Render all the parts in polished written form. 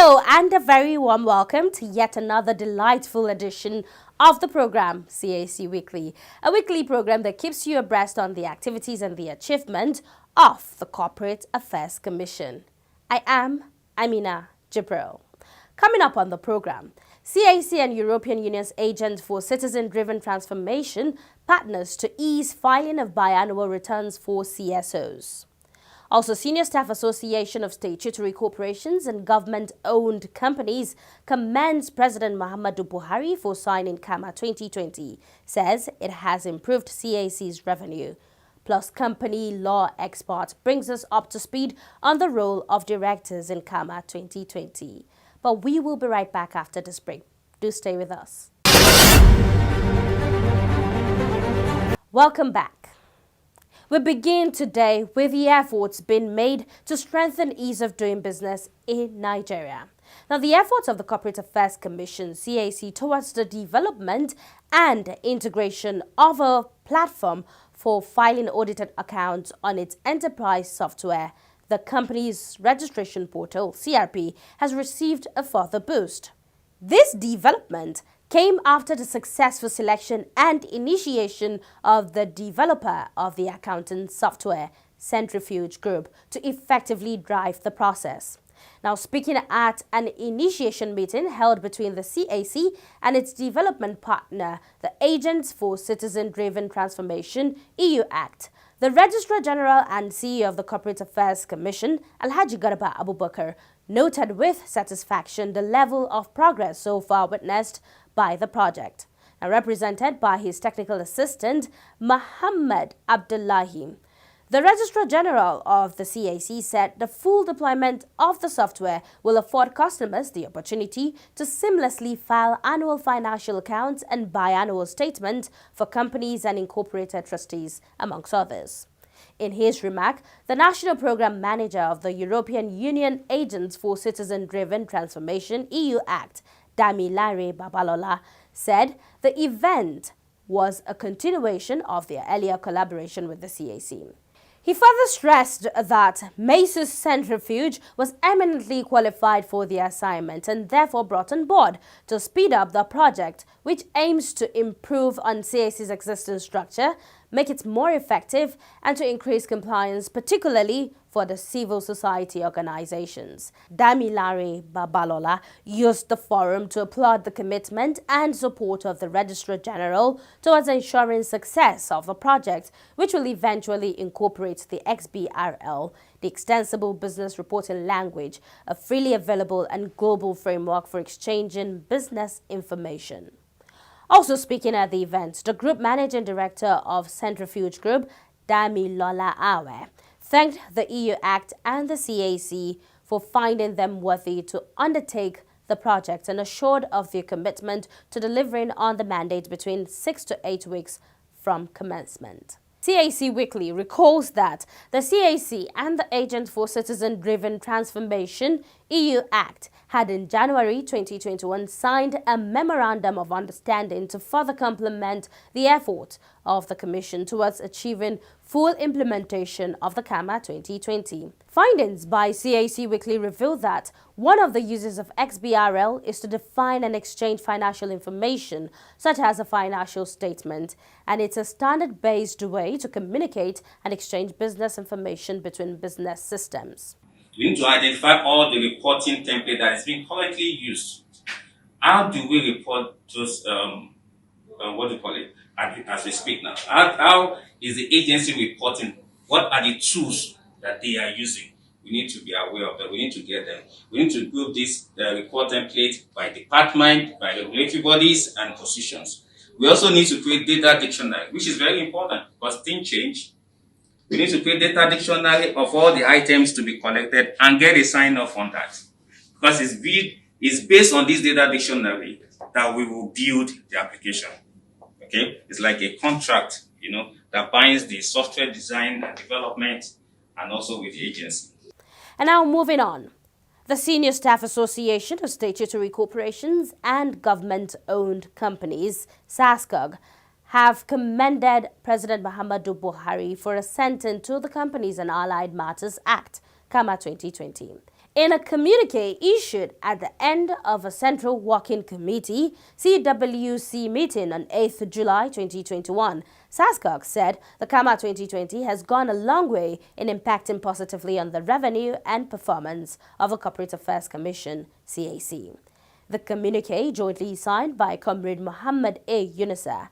Hello and a very warm welcome to yet another delightful edition of the program CAC Weekly, a weekly program that keeps you abreast on the activities and the achievement of the Corporate Affairs Commission. I am Amina Jibril. Coming up on the program, CAC and European Union's Agent for Citizen-Driven Transformation partners to ease filing of biannual returns for CSOs. Also, Senior Staff Association of Statutory Corporations and Government-Owned Companies commends President Muhammadu Buhari for signing CAMA 2020, says it has improved CAC's revenue. Plus, company law expert brings us up to speed on the role of directors in CAMA 2020. But we will be right back after this break. Do stay with us. Welcome back. We begin today with the efforts being made to strengthen ease of doing business in Nigeria. Now, the efforts of the Corporate Affairs Commission, CAC, towards the development and integration of a platform for filing audited accounts on its enterprise software, the company's registration portal, CRP, has received a further boost. This development came after the successful selection and initiation of the developer of the accounting software, Centrifuge Group, to effectively drive the process. Now, speaking at an initiation meeting held between the CAC and its development partner, the Agents for Citizen-Driven Transformation, EUACT, the Registrar General and CEO of the Corporate Affairs Commission, Alhaji Garba Abubakar, noted with satisfaction the level of progress so far witnessed by the project, and represented by his technical assistant, Muhammad Abdullahi. The Registrar General of the CAC said the full deployment of the software will afford customers the opportunity to seamlessly file annual financial accounts and biannual statements for companies and incorporated trustees, amongst others. In his remark, the National Program Manager of the European Union Agents for Citizen-Driven Transformation, EUACT, Damilare Babalola, said the event was a continuation of their earlier collaboration with the CAC. He further stressed that Mace's Centrifuge was eminently qualified for the assignment and therefore brought on board to speed up the project, which aims to improve on CAC's existing structure, make it more effective, and to increase compliance, particularly for the civil society organizations. Damilare Babalola used the forum to applaud the commitment and support of the Registrar General towards ensuring success of the project, which will eventually incorporate the XBRL, the Extensible Business Reporting Language, a freely available and global framework for exchanging business information. Also speaking at the event, the Group Managing Director of Centrifuge Group, Damilola Awe, thanked the EUACT and the CAC for finding them worthy to undertake the project and assured of their commitment to delivering on the mandate between 6 to 8 weeks from commencement. CAC Weekly recalls that the CAC and the Agent for Citizen-Driven Transformation, EUACT, had in January 2021 signed a Memorandum of Understanding to further complement the effort of the Commission towards achieving full implementation of the CAMA 2020. Findings by CAC Weekly reveal that one of the uses of XBRL is to define and exchange financial information, such as a financial statement, and it's a standard-based way to communicate and exchange business information between business systems. We need to identify all the reporting template that is being currently used. How do we report those, as we speak now? How is the agency reporting? What are the tools that they are using? We need to be aware of them. We need to get them. We need to group this report template by department, by regulatory bodies, and positions. We also need to create data dictionary, which is very important because things change. We need to create data dictionary of all the items to be collected and get a sign off on that. Because it's based on this data dictionary that we will build the application. Okay? It's like a contract, that binds the software design and development and also with the agency. And now moving on. The Senior Staff Association of Statutory Corporations and Government-Owned Companies, SASCOG, have commended President Muhammadu Buhari for assenting to the Companies and Allied Matters Act, CAMA 2020. In a communique issued at the end of a Central Working Committee CWC meeting on 8th July 2021, SASCOC said the CAMA 2020 has gone a long way in impacting positively on the revenue and performance of the Corporate Affairs Commission, CAC. The communique, jointly signed by Comrade Muhammad A. Yunusa,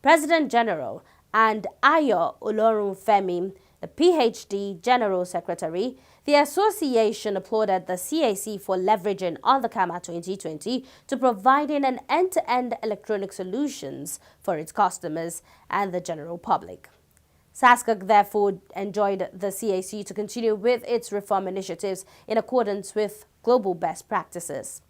President General, and Ayo Olorunfemi, the PhD General Secretary, the association applauded the CAC for leveraging on the CAMA 2020 to providing an end-to-end electronic solutions for its customers and the general public. SASCOC therefore enjoined the CAC to continue with its reform initiatives in accordance with global best practices.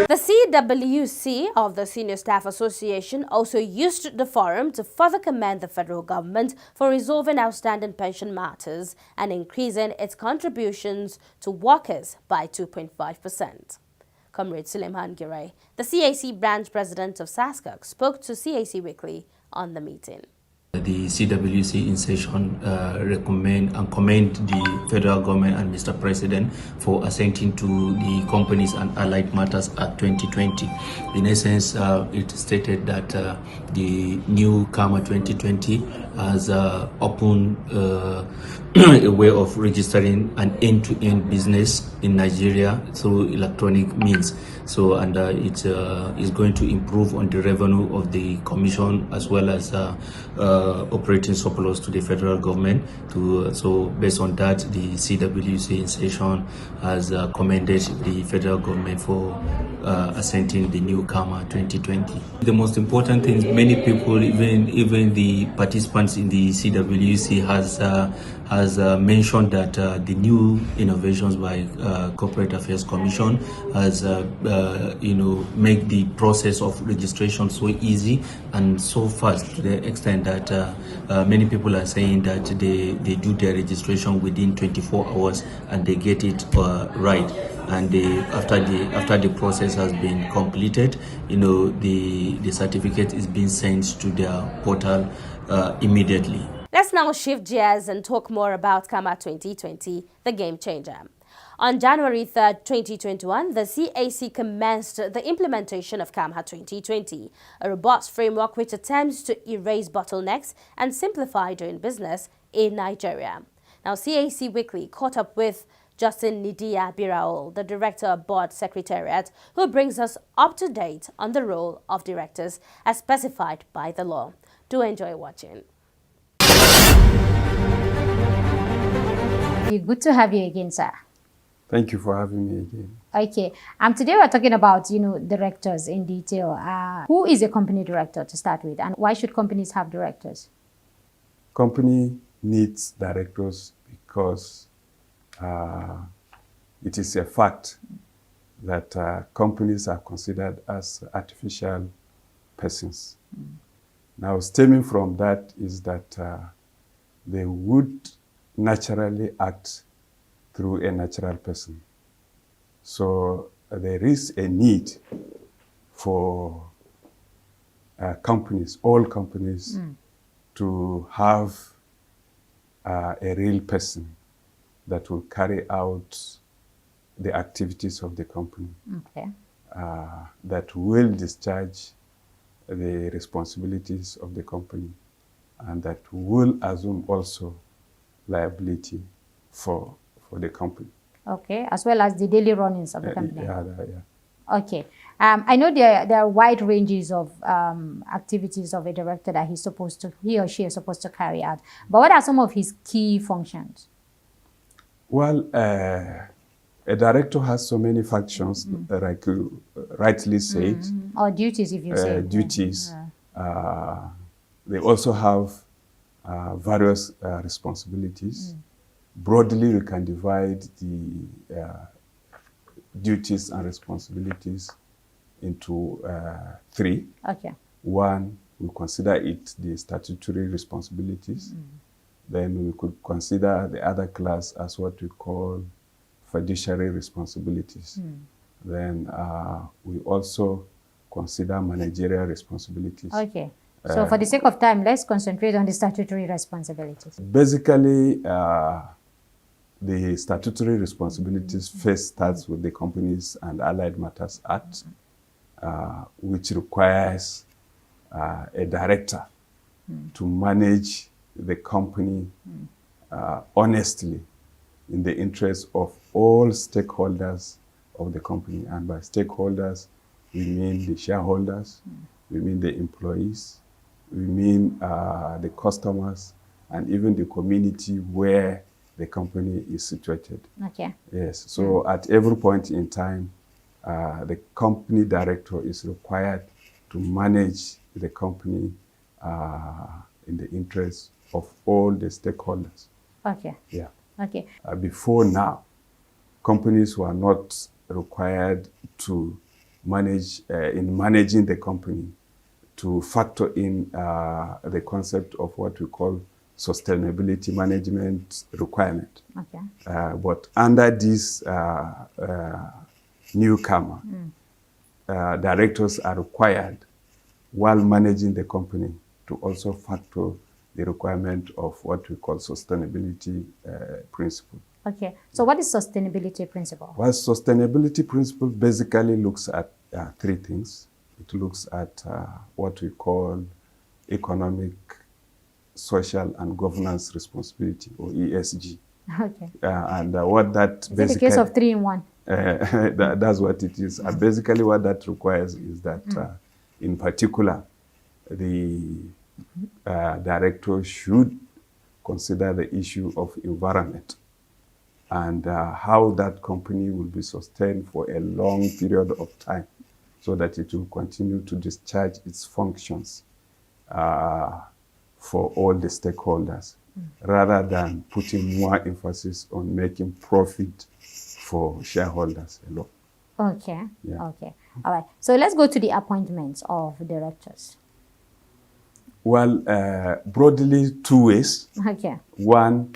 The CWC of the Senior Staff Association also used the forum to further commend the federal government for resolving outstanding pension matters and increasing its contributions to workers by 2.5%. Comrade Suleiman Giray, the CAC branch president of SASCOC, spoke to CAC Weekly on the meeting. The CWC in session recommend and commend the federal government and Mr. President for assenting to the Companies and Allied Matters Act 2020. In essence, it stated that the new CAMA 2020 has opened a way of registering an end-to-end business in Nigeria through electronic means. So, and it is going to improve on the revenue of the commission as well as operating surplus to the federal government. So, based on that, the CWC in session has commended the federal government for assenting the new CAMA 2020. The most important thing, many people, even the participants in the CWC has mentioned that the new innovations by Corporate Affairs Commission has make the process of registration so easy and so fast, to the extent that many people are saying that they do their registration within 24 hours and they get it right. And after the process has been completed, the certificate is being sent to their portal immediately. Let's now shift gears and talk more about CAMA 2020, the game changer. On January 3rd, 2021, the CAC commenced the implementation of CAMA 2020, a robust framework which attempts to erase bottlenecks and simplify doing business in Nigeria. Now, CAC Weekly caught up with Justin Nidia Biraol, the Director of Board Secretariat, who brings us up to date on the role of directors as specified by the law. Do enjoy watching. Good to have you again, sir. Thank you for having me again. Okay. Today we're talking about, directors in detail. Who is a company director to start with, and why should companies have directors? Company needs directors because it is a fact that companies are considered as artificial persons. Now, stemming from that is that they would naturally act through a natural person. So there is a need for companies, all companies, to have a real person that will carry out the activities of the company, that will discharge the responsibilities of the company, and that will assume also liability for the company. Okay, as well as the daily runnings of the company. Yeah. Okay. I know there are wide ranges of activities of a director that he or she is supposed to carry out. But what are some of his key functions? Well, a director has so many functions, like you rightly said. Or duties, if you say. Duties. Yeah. They also have various responsibilities. Broadly, we can divide the duties and responsibilities into three. Okay. One, we consider it the statutory responsibilities. Then we could consider the other class as what we call fiduciary responsibilities. Then we also consider managerial responsibilities. Okay. So for the sake of time, let's concentrate on the statutory responsibilities. Basically, the statutory responsibilities first starts with the Companies and Allied Matters Act, which requires a director to manage the company honestly in the interest of all stakeholders of the company. And by stakeholders, we mean the shareholders, we mean the employees, we mean the customers, and even the community where the company is situated. Okay. Yes, so at every point in time, the company director is required to manage the company in the interest of all the stakeholders. Okay. Yeah. Okay. Before now, companies were not required to manage, in managing the company, to factor in the concept of what we call sustainability management requirement. Okay. But under this new CAMA, directors are required, while managing the company, to also factor the requirement of what we call sustainability principle. Okay. So what is sustainability principle? Well, sustainability principle basically looks at three things. It looks at what we call economic, social, and governance responsibility, or ESG. Okay. And what that Is it basically... a case of 3 in 1? That's what it is. Basically, what that requires is that, in particular, the director should consider the issue of environment and how that company will be sustained for a long period of time so that it will continue to discharge its functions for all the stakeholders, rather than putting more emphasis on making profit for shareholders alone. Okay. Yeah. Okay. All right. So let's go to the appointments of directors. Well, broadly, two ways. Okay. One,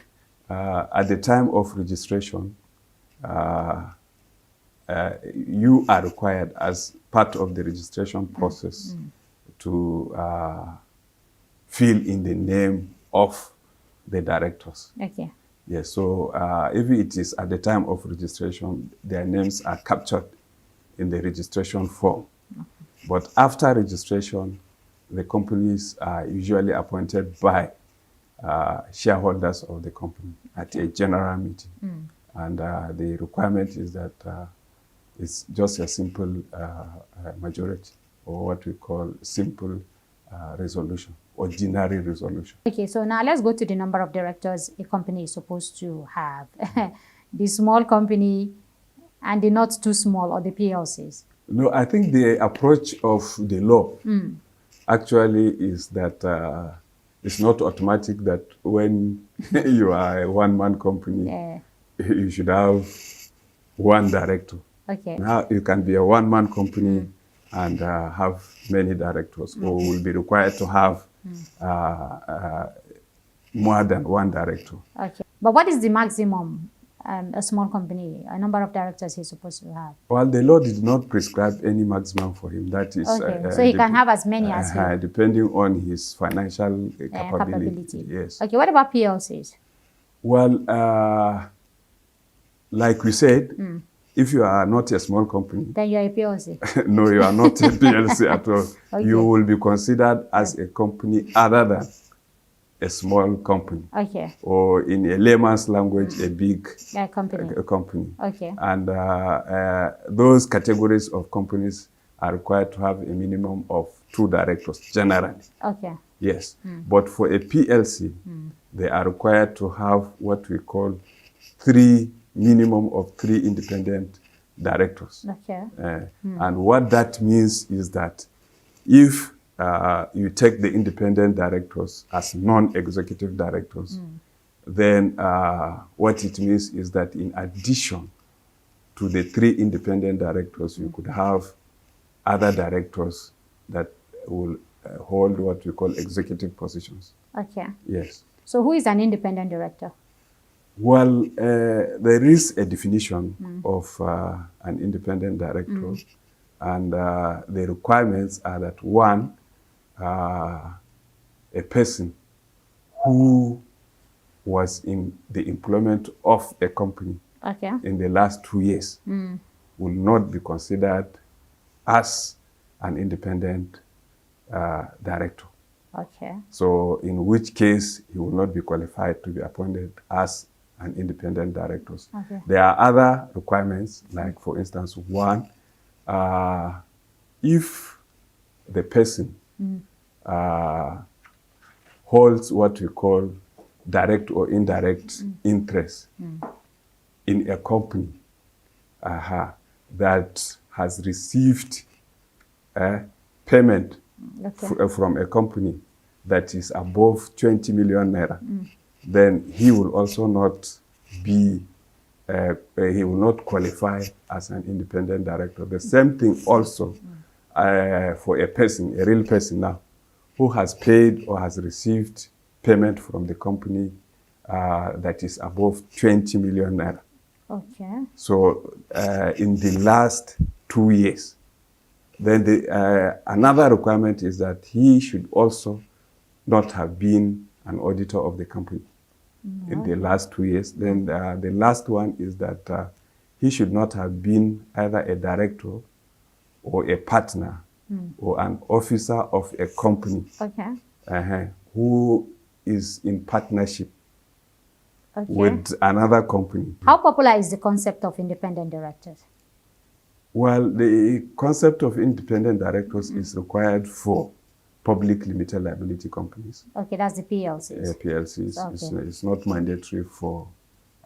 at the time of registration, you are required as part of the registration process to fill in the name of the directors. Okay. Yes, so if it is at the time of registration, their names are captured in the registration form. But after registration, the companies are usually appointed by shareholders of the company at a general meeting. And the requirement is that it's just a simple majority, or what we call simple resolution, ordinary resolution. Okay, so now let's go to the number of directors a company is supposed to have. The small company and the not too small, or the PLCs. No, I think the approach of the law actually is that it's not automatic that when you are a one-man company, you should have one director. Okay. Now you can be a one-man company and have many directors, or will be required to have more than one director. Okay. But what is the maximum a small company, a number of directors he's supposed to have? Well, the law did not prescribe any maximum for him. That is, okay. So he can have as many as he depending on his financial capability. Yes. Okay. What about PLCs? Well, like we said, if you are not a small company, then you are a PLC. No, you are not a PLC at all. Okay. You will be considered as a company other than a small company. Okay. Or in a layman's language, a big company. Okay. And those categories of companies are required to have a minimum of 2 directors generally. Okay. Yes. But for a PLC, they are required to have what we call minimum of 3 independent directors. Okay. And what that means is that if you take the independent directors as non-executive directors, then what it means is that in addition to the 3 independent directors, you could have other directors that will hold what we call executive positions. Okay. Yes. So who is an independent director? Well, there is a definition of an independent director, and the requirements are that one, a person who was in the employment of a company Okay. in the last 2 years will not be considered as an independent director. Okay. So in which case, he will not be qualified to be appointed as an independent director. Okay. There are other requirements, like for instance, one, if the person holds what we call direct or indirect interest in a company that has received payment from a company that is above 20 million naira, then he will also not be, he will not qualify as an independent director. The same thing also for a person, a real person now, who has paid or has received payment from the company that is above 20 million naira. Okay. So in the last 2 years, then another requirement is that he should also not have been an auditor of the company in the last 2 years. Then the last one is that he should not have been either a director or a partner or an officer of a company who is in partnership with another company. How popular is the concept of independent directors? Well, the concept of independent directors is required for public limited liability companies. Okay, that's the PLCs. PLCs. Okay. It's not mandatory for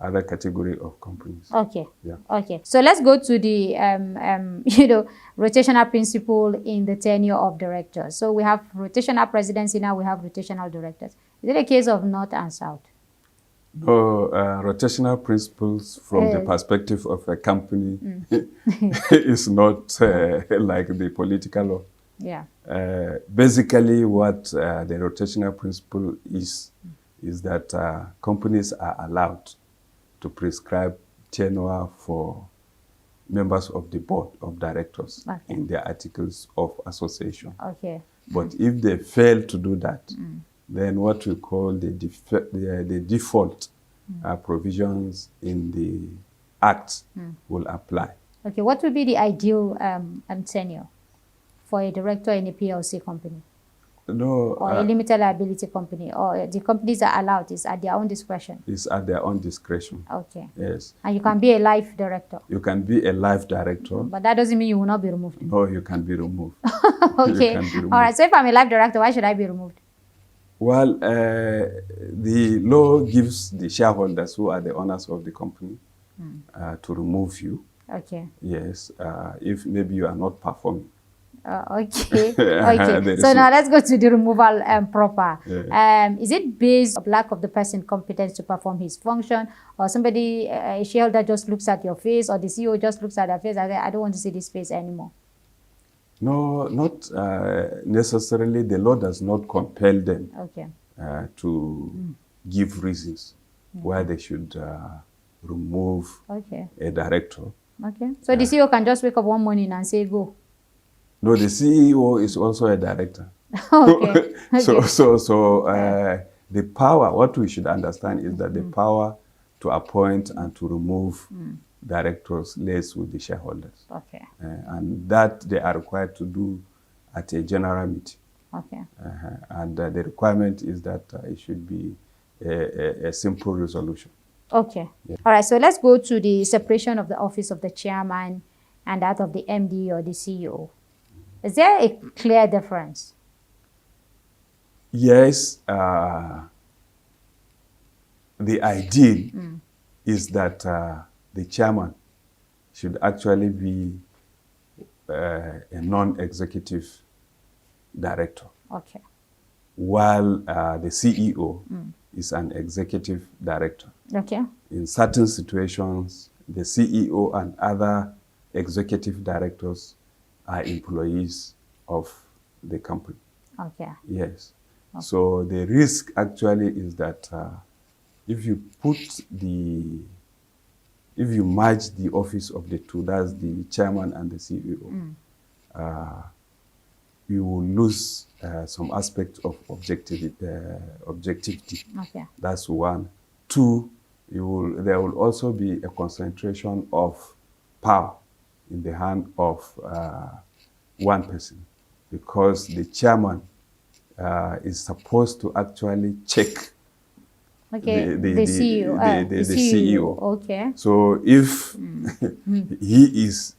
other category of companies. Okay. Yeah. Okay. So let's go to the rotational principle in the tenure of directors. So we have rotational presidency now. We have rotational directors. Is it a case of north and south? No, rotational principles from the perspective of a company is not like the political law. Yeah. Basically, what the rotational principle is that companies are allowed to prescribe tenure for members of the board of directors in their articles of association. Okay. But if they fail to do that, then what we call the default provisions in the Act will apply. Okay, what would be the ideal tenure for a director in a PLC company? No, or a limited liability company, or the companies are allowed, is at their own discretion? It's at their own discretion. Okay. Yes. And you can be a life director? You can be a life director. But that doesn't mean you will not be removed? No, you can be removed. Okay. You can be removed. All right, so if I'm a life director, why should I be removed? Well, the law gives the shareholders who are the owners of the company to remove you. Okay. Yes, if maybe you are not performing. Okay. Okay. So now let's go to the removal proper. Yeah. Is it based on lack of the person competence to perform his function, or somebody, a shareholder just looks at your face, or the CEO just looks at their face and says, I don't want to see this face anymore? No, not necessarily. The law does not compel them to give reasons why they should remove a director. Okay. So the CEO can just wake up one morning and say, go? No, the CEO is also a director. Okay. So the power, what we should understand is that the power to appoint and to remove directors lays with the shareholders. Okay. And that they are required to do at a general meeting. Okay. And the requirement is that it should be a simple resolution. Okay. Yeah. All right, so let's go to the separation of the office of the chairman and that of the MD or the CEO. Is there a clear difference? Yes. The ideal is that the chairman should actually be a non-executive director, Okay. while the CEO is an executive director. Okay. In certain situations, the CEO and other executive directors are employees of the company. Okay. Yes. So the risk actually is that if you merge the office of the two, that's the chairman and the CEO, you will lose some aspect of objectivity. Okay. That's one. Two, there will also be a concentration of power in the hand of one person, because the chairman is supposed to actually check Okay. the CEO. the CEO. Okay. So if he is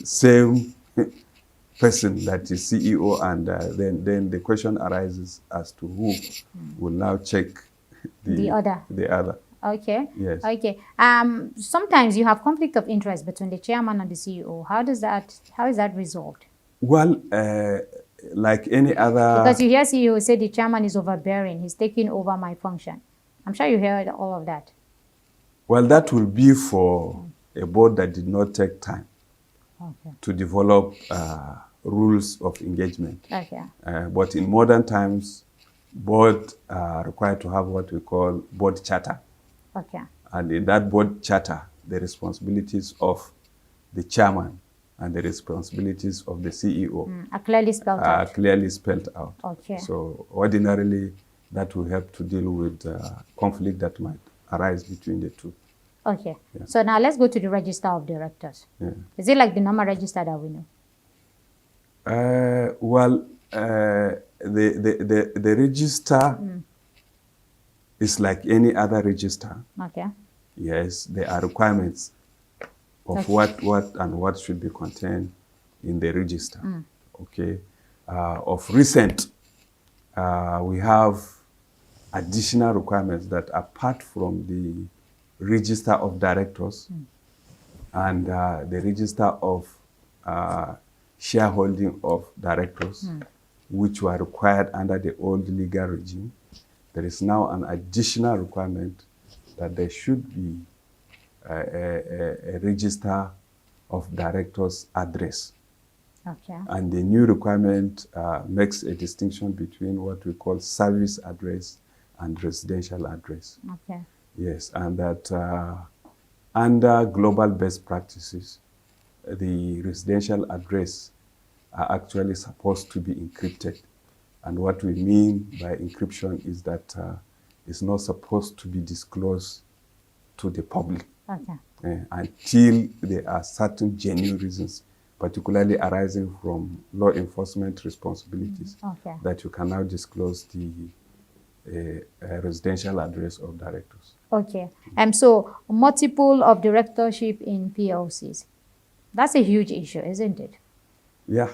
same person that is CEO, and then the question arises as to who will now check The other. The other. Okay. Yes. Okay. Sometimes you have conflict of interest between the chairman and the CEO. How is that resolved? Well, like any other. Because you hear CEO say the chairman is overbearing. He's taking over my function. I'm sure you heard all of that. Well, that will be for a board that did not take time to develop rules of engagement. Okay. But in modern times, boards are required to have what we call board charter. Okay. And in that board charter, the responsibilities of the chairman and the responsibilities of the CEO Are clearly spelled are out. clearly spelled out. Okay. So ordinarily, that will help to deal with conflict that might arise between the two. Okay. Yeah. So now let's go to the register of directors. Yeah. Is it like the normal register that we know? Well, the register is like any other register. Okay. Yes, there are requirements of what should be contained in the register. Okay. Of recent, we have additional requirements that, apart from the register of directors and the register of shareholding of directors, which were required under the old legal regime, there is now an additional requirement that there should be a register of directors' address. Okay. And the new requirement makes a distinction between what we call service address and residential address. Okay. Yes, and that under global best practices, the residential address are actually supposed to be encrypted. And what we mean by encryption is that it's not supposed to be disclosed to the public until there are certain genuine reasons, particularly arising from law enforcement responsibilities, that you can now disclose the residential address of directors. Okay. So multiple of directorship in PLCs. That's a huge issue, isn't it? Yeah.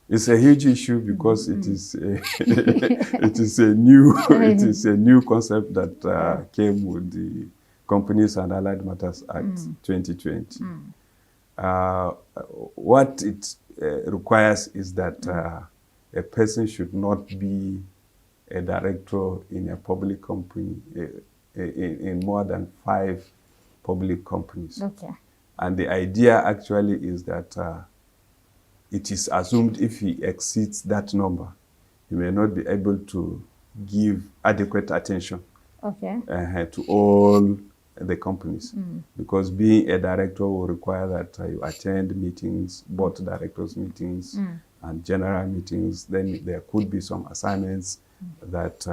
It's a huge issue because it is a new concept that came with the Companies and Allied Matters Act 2020. What it requires is that a person should not be a director in a public company, in more than 5 public companies. Okay. And the idea actually is that it is assumed if he exceeds that number, he may not be able to give adequate attention to all the companies. Because being a director will require that you attend meetings, both directors' meetings and general meetings. Then there could be some assignments that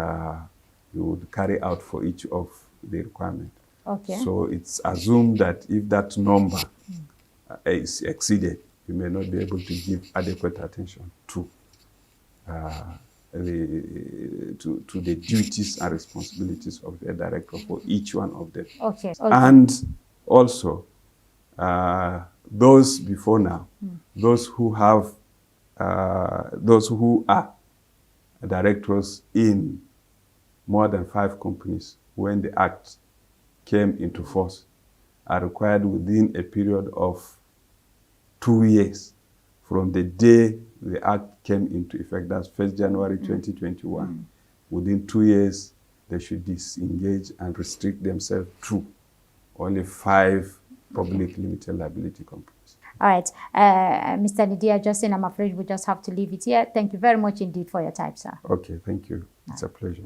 you would carry out for each of the requirements. Okay. So it's assumed that if that number is exceeded, you may not be able to give adequate attention to the duties and responsibilities of the director for each one of them. Okay. And also, those before now, those who are directors in more than 5 companies when the act came into force are required within a period of 2 years from the day the Act came into effect, that's 1st January 2021, within 2 years, they should disengage and restrict themselves to only 5 public limited liability companies. All right. Mr. Nidia Justin, I'm afraid we just have to leave it here. Thank you very much indeed for your time, sir. Okay, thank you. It's a pleasure.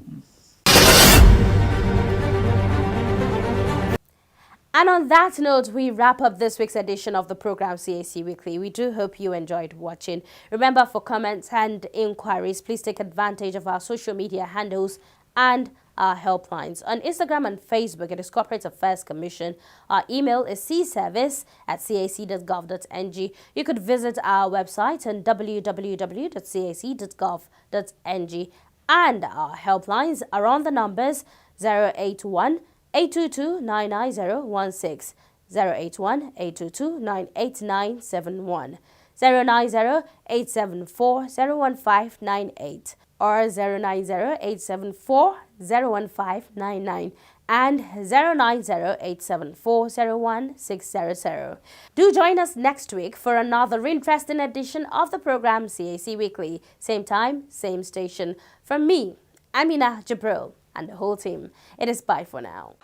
And on that note, we wrap up this week's edition of the program CAC Weekly. We do hope you enjoyed watching. Remember, for comments and inquiries, please take advantage of our social media handles and our helplines. On Instagram and Facebook, it is Corporate Affairs Commission. Our email is cservice@cac.gov.ng. You could visit our website on www.cac.gov.ng. And our helplines are on the numbers 081 822 99016, 081 822 98971, 090 874 01598, or 090 874 01599, and 090 874 01600. Do join us next week for another interesting edition of the program CAC Weekly. Same time, same station. From me, Amina Jabril, and the whole team, it is bye for now.